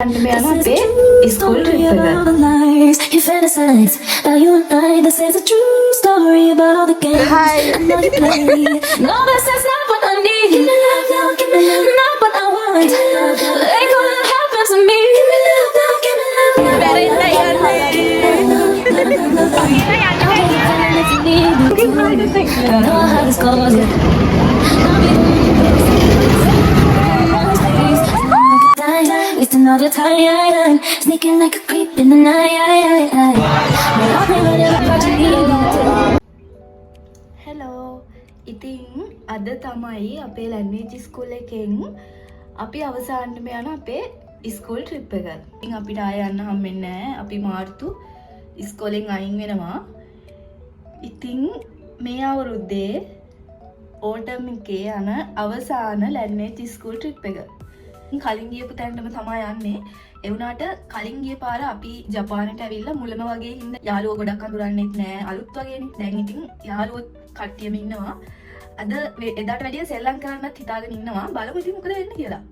යන අපේ school trip එක. You fantasize about you and I. This is a true story about the game. Hi. I know you play. No, this is not what I need. Give me love now, give me love. Not what I want. Ain't gonna happen to me. Give me love now, give me love. If you need me to, I know how this goes. It's another time, sneaking like a creep in the night. Hello. ඉතින් අද තමයි අපේ language school එකෙන් අපි අවසානටම යන අපේ school trip එක. ඉතින් අපිට ආය යන්න හම්බෙන්නේ නැහැ. අපි මාර්තු ඉස්කෝලෙන් අයින් වෙනවා. ඉතින් මේ අවුරුද්දේ ඕටම් එකේ යන අවසාන ලැන්ග්වේජ් ස්කූල් ට්‍රිප් එක. කලින් ගියපු තැනටම තමයි යන්නේ. ඒ වුණාට කලින් ගිය පාර අපි ජපානට ඇවිල්ලා මුලම වගේ හින්දා යාළුවෝ ගොඩක් අඳුරන්නෙත් නෑ. අලුත් වගේනේ. දැන් ඉතින් යාළුවෝ කට්ටියම ඉන්නවා. අද එදාට වැඩිය සෙල්ලම් කරන්නත් හිතාගෙන ඉන්නවා. බලමු ඉතින් මොකද වෙන්නේ කියලා.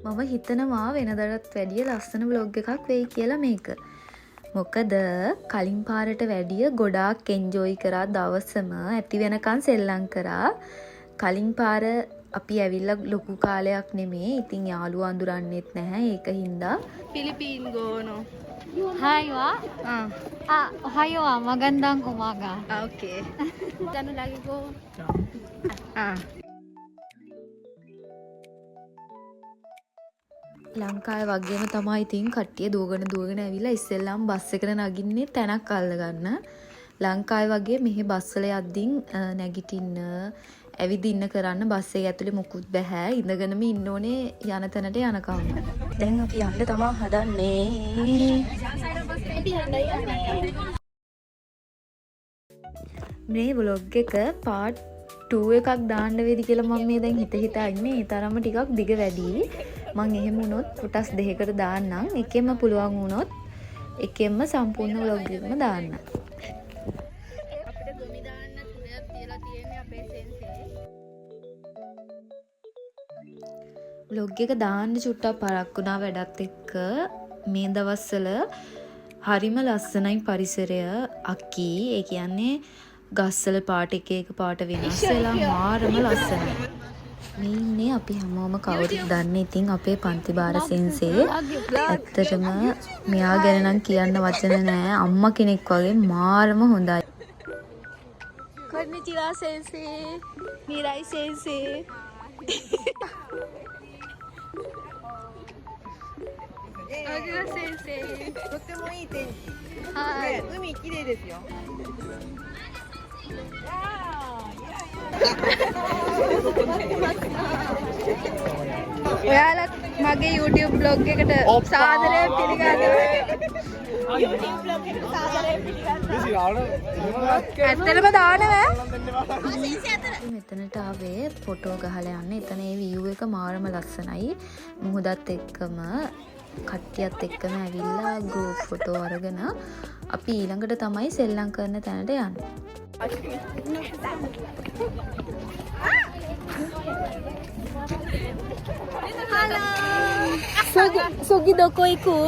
මම හිතනවා වෙනදටත් වැඩිය ලස්සන ව්ලොග් එකක් වෙයි කියලා මේක. මොකද කලින් පාරට වැඩිය ගොඩාක් එන්ජොයි කරා දවසම ඇති වෙනකන් සෙල්ලම් කරා. කලින් පාර අපි ඇවිල්ලා ලොකු කාලයක් නෙමේ. ඉතින් යාළුවෝ අඳුරන්නෙත් නැහැ. ඒක හින්දා පිලිපීන් ගෝනෝ. Hai wa. Ohayo wa. Magandang umaga. Okay. Ano lagi ko? ලංකාවේ වගේම තමයි ඉතින් කට්ටිය දුවගෙන ඇවිල්ලා ඉස්සෙල්ලාම බස් එකට නගින්නේ තැනක් අල්ලගන්න. ලංකාවේ වගේ මෙහි බස් වල යද්දී නැගිටින්න ඇවිදින්න කරන්න බස් එකේ ඇතුලේ මුකුත් බෑ. ඉඳගෙනම ඉන්න ඕනේ යන තැනට යනකම්. දැන් අපි යන්න තමයි හදන්නේ. මේ vlog එක part 2 එකක් දාන්න වේවි කියලා මම මේ දැන් හිතා ඉන්නේ. ඒ තරම ටිකක් දිග වැඩි. මම එහෙම වුණොත් කොටස් දෙකකට දාන්නම්. එකෙන්ම පුළුවන් වුණොත් එකෙන්ම සම්පූර්ණ vlog එකම දාන්නම්. vlog එක දාන්න චුට්ටක් පරක් වුණා වැඩත් එක්ක. මේ දවස්වල හරිම ලස්සනයි පරිසරය. අකි ඒ කියන්නේ ගස්වල පාට එක පාට වෙනස් වෙලා මාරම ලස්සනයි. මේ ඉන්නේ අපි හැමෝම කවුරුත් දන්නේ ඉතින් අපේ පන්ති බාර සෙන්සේ. ඇත්තටම මෙයා ගැන නම් කියන්න වචන නෑ. අම්මා කෙනෙක් වගේ මාරම හොඳයි. කොන්නිචිවා සෙන්සේ. මිරයි සෙන්සේ. 先生。とってもいい天気。はい。ね、海綺麗ですよ。 ඔයාලත් මගේ YouTube blog එකට සාදරයෙන් පිළිගන්නවා. ඇත්තටම දානවා. මෙතනට ආවේ ෆොටෝ ගහලා යන්න. එතන ඒ view එක මාරම ලස්සනයි. මුහුදත් එක්කම කට්ටියත් එක්කම ඇවිල්ලා group photo අරගෙන අපි ඊළඟට තමයි සෙල්ලම් කරන තැනට යන්නේ. Sugi doko iku?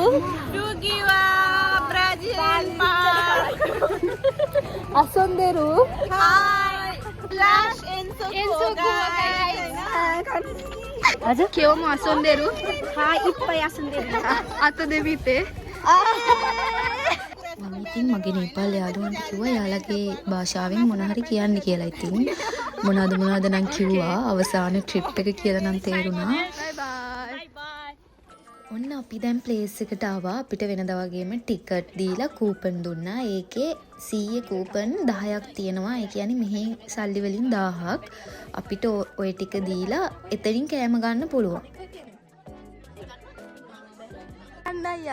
Sugi wa Brazil pa. Asonderu? Hi. Flash and Sogo guys. Aja? Kyomo asonderu? Hi, ippai asonderu. Ato debite? මම ඉතින් මගේ නේපාල් යාළුවන්ට කිව්වා යාළගේ භාෂාවෙන් මොන හරි කියන්න කියලා. ඉතින් මොනවද නම් කිව්වා. අවසාන ට්‍රිප් එක කියලා නම් තේරුණා. ඔන්න අපි දැන් ප්ලේස් එකට ආවා. අපිට වෙනදා වගේම ටිකට් දීලා කූපන් දුන්නා. ඒකේ 100 කූපන් 10ක් තියෙනවා. ඒ කියන්නේ මෙහි සල්ලි වලින් 1000ක්. අපිට ওই ටික දීලා එතනින් කෑම ගන්න පුළුවන්.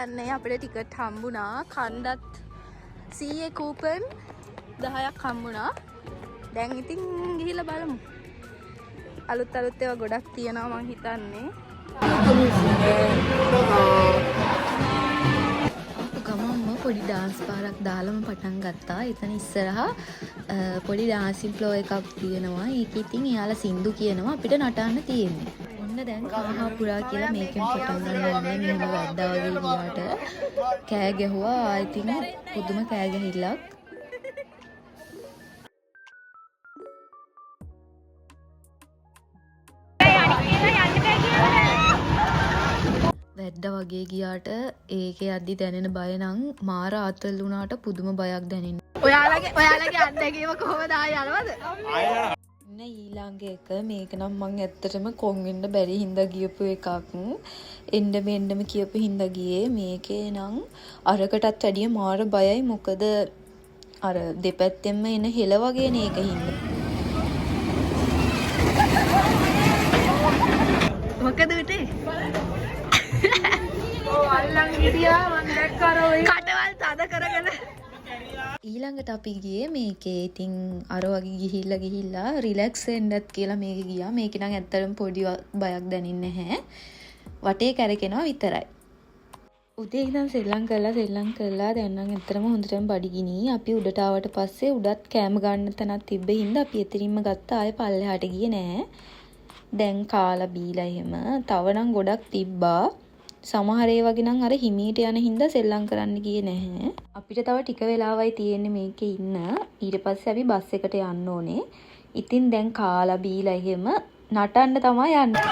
යන්නේ අපිට ටිකට් හම්බුණා. කණ්ඩත් 100 කූපන් 10ක් හම්බුණා. දැන් ඉතින් ගිහිල්ලා බලමු. අලුත් ඒවා ගොඩක් තියෙනවා මං හිතන්නේ. ගමම්ම පොඩි ඩාන්ස් පාරක් දාලම පටන් ගත්තා. එතන ඉස්සරහා පොඩි ඩාන්සින් ෆ්ලෝ එකක් තියෙනවා. ඒක ඉතින් එයාලා සින්දු කියනවා අපිට නටන්න තියෙන්නේ. ඔන්න දැන් කහා පුරා කියලා මේකෙන් පටන් ගන්න යන්නේ මෙහෙම වැද්දා වගේ ගියාට කෑ ගැහුවා ආයි තින් පුදුම කෑ ගැහිල්ලක් වැද්දා වගේ ගියාට ඒකේ අද්දි දැනෙන බය නම් මාර ආතල් වුණාට පුදුම බයක් දැනෙනවා ඔයාලගේ අත්දැකීම කොහොමද ආයෙ යනවද? ඉන්න ඊළඟ එක මේක නම් මං ඇත්තටම කොන් වෙන්න බැරි හින්දා ගියපු එකක් එන්න මෙන්නම කියපු හින්දා ගියේ මේකේ නම් අරකටත් වැඩිය මාර බයයි මොකද අර දෙපැත්තෙන්ම එන හෙල වගේනේ ඒක හින්දා මොකද උටේ? අල්ලන් හිටියා මම දැක්කා ඔය කටවල් තද කරගෙන. ඊළඟට අපි ගියේ මේකේ ඉතින් අර වගේ ගිහිල්ලා රිලැක්ස් වෙන්නත් කියලා මේක ගියා. මේක නම් ඇත්තටම පොඩි බයක් දැනෙන්නේ නැහැ. වටේ කැරකෙනවා විතරයි. උදේ ඉඳන් සෙල්ලම් කරලා දැන් නම් ඇත්තටම හොඳටම බඩගිනි. අපි උඩට ආවට පස්සේ උඩත් කෑම ගන්න තැනක් තිබ්බ හින්දා අපි එතනින්ම ගත්තා. ආයේ පල්ලෙහාට ගියේ නෑ. දැන් කාලා බීලා එහෙම තව නම් ගොඩක් තිබ්බා. සමහර ඒවා ගෙනම් අර හිමීට යන හින්දා සෙල්ලම් කරන්න ගියේ නැහැ. අපිට තව ටික වෙලාවයි තියෙන්නේ මේකේ ඉන්න. ඊට පස්සේ අපි බස් එකට යන්න ඕනේ. ඉතින් දැන් කාලා බීලා එහෙම නටන්න තමයි යන්නේ.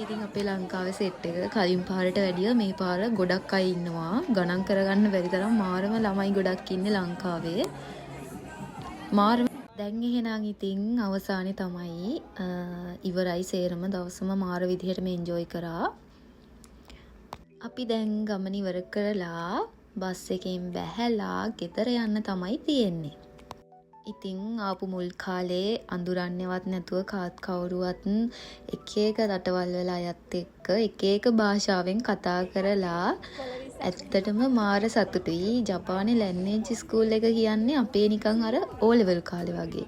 ඉතින් අපේ ලංකාවේ සෙට් එක කලින් පාරට වැඩිය මේ පාර ගොඩක් අය ඉන්නවා. ගණන් කරගන්න බැරි තරම් මාරම ළමයි ගොඩක් ඉන්නේ ලංකාවේ. මාරම දැන් එහෙනම් ඉතින් අවසානයේ තමයි ඉවරයි සේරම දවසම මාර විදිහටම එන්ජොයි කරා. අපි දැන් ගමන ඉවර කරලා බස් එකෙන් බැහැලා ගෙදර යන්න තමයි තියෙන්නේ. ඉතින් ආපු මුල් කාලේ අඳුරන්නේවත් නැතුව කාත් කවුරුවත් එක එක රටවල් වල අයත් එක්ක එක එක භාෂාවෙන් කතා කරලා ඇත්තටම මාර සතුටුයි. ජපානයේ ලැන්ග්වේජ් ස්කූල් එක කියන්නේ අපේ නිකන් අර O level කාලේ වගේ.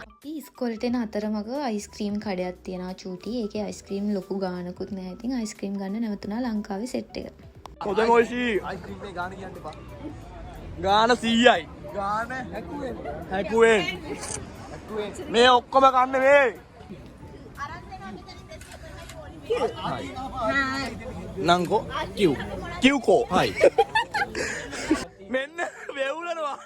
අපි ඉස්කෝලේට එන අතරමඟ අයිස්ක්‍රීම් කඩයක් තියෙනවා චූටි. ඒකේ අයිස්ක්‍රීම් ලොකු ගානකුත් නැහැ. ඉතින් අයිස්ක්‍රීම් ගන්න නැවතුණා ලංකාවේ සෙට් එක. කොතන ඔයිසි අයිස්ක්‍රීම් එකේ ගාන කියන්න එපා. ගාන 100යි. ගාන හැකුවෙන් මේ ඔක්කොම කන්න මේ නංකෝ කිව්කෝ හයි මෙන්න වෙවුලනවා.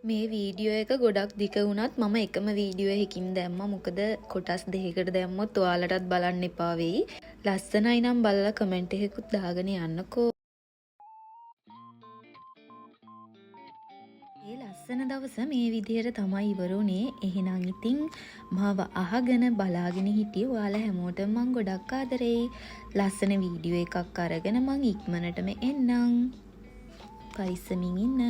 මේ වීඩියෝ එක ගොඩක් දිග වුණත් මම එකම වීඩියෝ එකකින් දැම්මා. මොකද කොටස් දෙකකට දැම්මොත් ඔයාලටත් බලන්න එපා වෙයි. ලස්සනයි නම් බලලා කමෙන්ට් එකකුත් දාගෙන යන්නකෝ. ඒ ලස්සන දවස මේ විදිහට තමයි ඉවරුනේ. එහෙනම් ඉතින් මාව අහගෙන බලාගෙන හිටිය ඔයාලා හැමෝටම මම ගොඩක් ආදරෙයි. ලස්සන වීඩියෝ එකක් අරගෙන මම ඉක්මනටම එන්නම්. පරිස්සමින් ඉන්න.